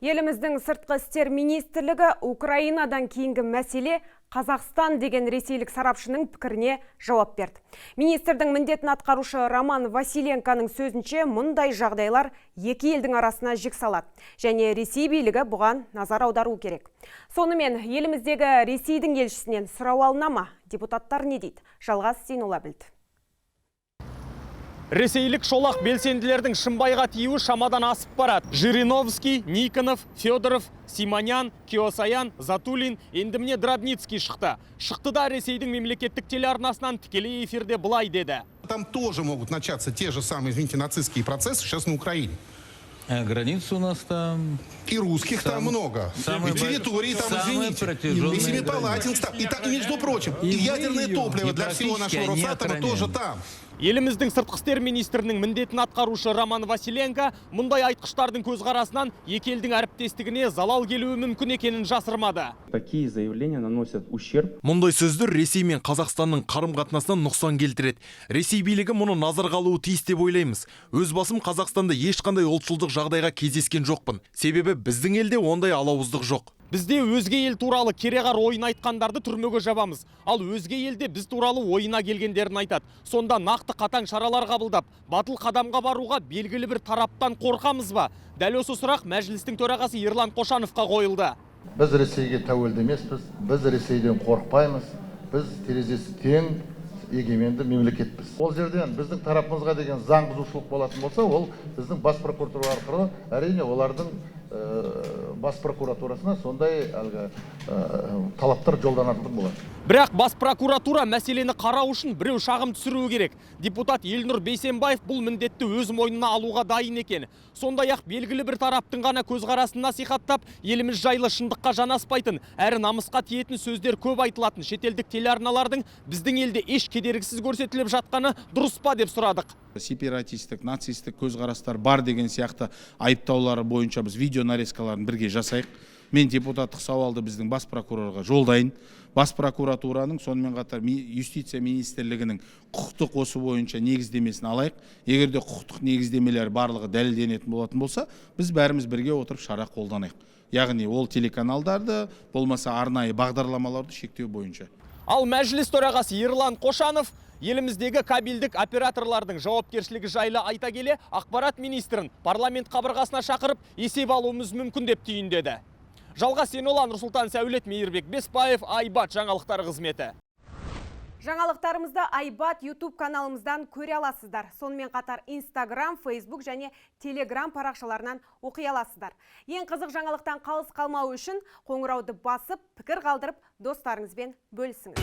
Еліміздің сыртқы істер министрлігі Украинадан кейінгі мәселе Қазақстан деген ресейлік сарапшының пікіріне жауап берді. Министрдің міндетін атқарушы Роман Василенконың сөзінше мұндай жағдайлар екі елдің арасына жік салады. Және Ресей билігі бұған назар аудару керек. Сонымен еліміздегі Ресейдің елшісінен сұрау алына ма? Депутаттар не дейді? Жалғас Зейнолла білді. Ресейлік шолақ белсенділердің шымбайға тиюі шамадан асып барады. Жириновский, Никонов, Федоров, Симонян, Киосаян, Затулин, енді міне Драбницкий шықты. Шықты да Ресейдің мемлекеттік телеарнасынан тікелей эфирде былай деді. Там тоже могут начаться те же самые, извините, нацистские процессы сейчас на Украине. Границы у нас там... И русских там много. И территории там, извините. И Семипалатинск там. И, между прочим, и ядерное топливо для всего нашего Росатома тоже там. Еліміздің сыртқы істер министрінің міндетін атқарушы Роман Василенко мұндай айтқыштардың көзқарасынан екі елдің әріптестігіне залал келуі мүмкін екенін жасырмады. Такие заявления наносят ущерб. Мұндай сөздер Ресей мен Қазақстанның қарым-қатынасынан нұқсан келтіреді. Ресей билігі мұны назарға алуы тиіс деп ойлаймыз. Өз басым Қазақстанда ешқандай ұлтшылдық жағдайға кездескен жоқпын. Себебі біздің елде ондай алауыздық жоқ. Бізде өзге ел туралы кереғар ойын айтқандарды түрмеге жабамыз. Ал өзге елде біз туралы ойына келгендерін айтады. Сонда нақты қатаң шаралар қабылдап, батыл қадамға баруға белгілі бір тараптан қорқамыз ба? Дәл осы сұрақ мәжілістің төрағасы Ерлан Қошановқа қойылды. Біз Ресейге тәуелді емеспіз, біз Ресейден қорықпаймыз, біз терезесі тең егеменді мемлекетпіз. Ол жерден біздің тарапымызға деген заң бұзушылық болатын болса, ол біздің бас прокуратура арқылы әрине олардың бас прокуратурасына сондай талаптар жолданатын болады. Бірақ бас прокуратура мәселені қарау үшін біреу шағым түсіруі керек. Депутат Елнұр Бейсенбаев бұл міндетті өз мойнына алуға дайын екен. Сондай-ақ белгілі бір тараптың ғана көзқарасын насихаттап, еліміз жайлы шындыққа жанаспайтын, әрі намысқа тиетін сөздер көп айтылатын шетелдік телеарналардың біздің елде еш кедергісіз көрсетіліп жатқаны дұрыс па деп сұрадық. Сепаратистік, нацистік көзқарастар бар деген сияқты айыптаулары бойынша біз видео нарезкаларын бірге жасайық. Мен депутаттық сауалды біздің бас прокурорға жолдайын. Бас прокуратураның сонымен қатар юстиция министрлігінің құқықтық осы бойынша негіздемесін алайық. Егер де құқықтық негіздемелер барлығы дәлелденетін болатын болса, біз бәріміз бірге отырып шара қолданайық. Яғни ол телеканалдарды, болмаса арнайы бағдарламаларды шектеу бойынша. Ал мәжіліс төрағасы Ерлан Қошанов еліміздегі кабельдік операторлардың жауапкершілігі жайлы айта келе, ақпарат министрін парламент қабырғасына шақырып есеп алуымыз мүмкін деп түйіндеді. Жалғас Зейнолла, Нұрсұлтан Сәулет, Мейірбек Беспаев, Айбат жаңалықтары қызметі. Жаңалықтарымызды Айбат YouTube каналымыздан көре аласыздар. Сонымен қатар Instagram, Facebook және Telegram парақшаларынан оқи аласыздар. Ең қызық жаңалықтан қалыс қалмау үшін қоңырауды басып, пікір қалдырып, достарыңызбен бөлісіңіз.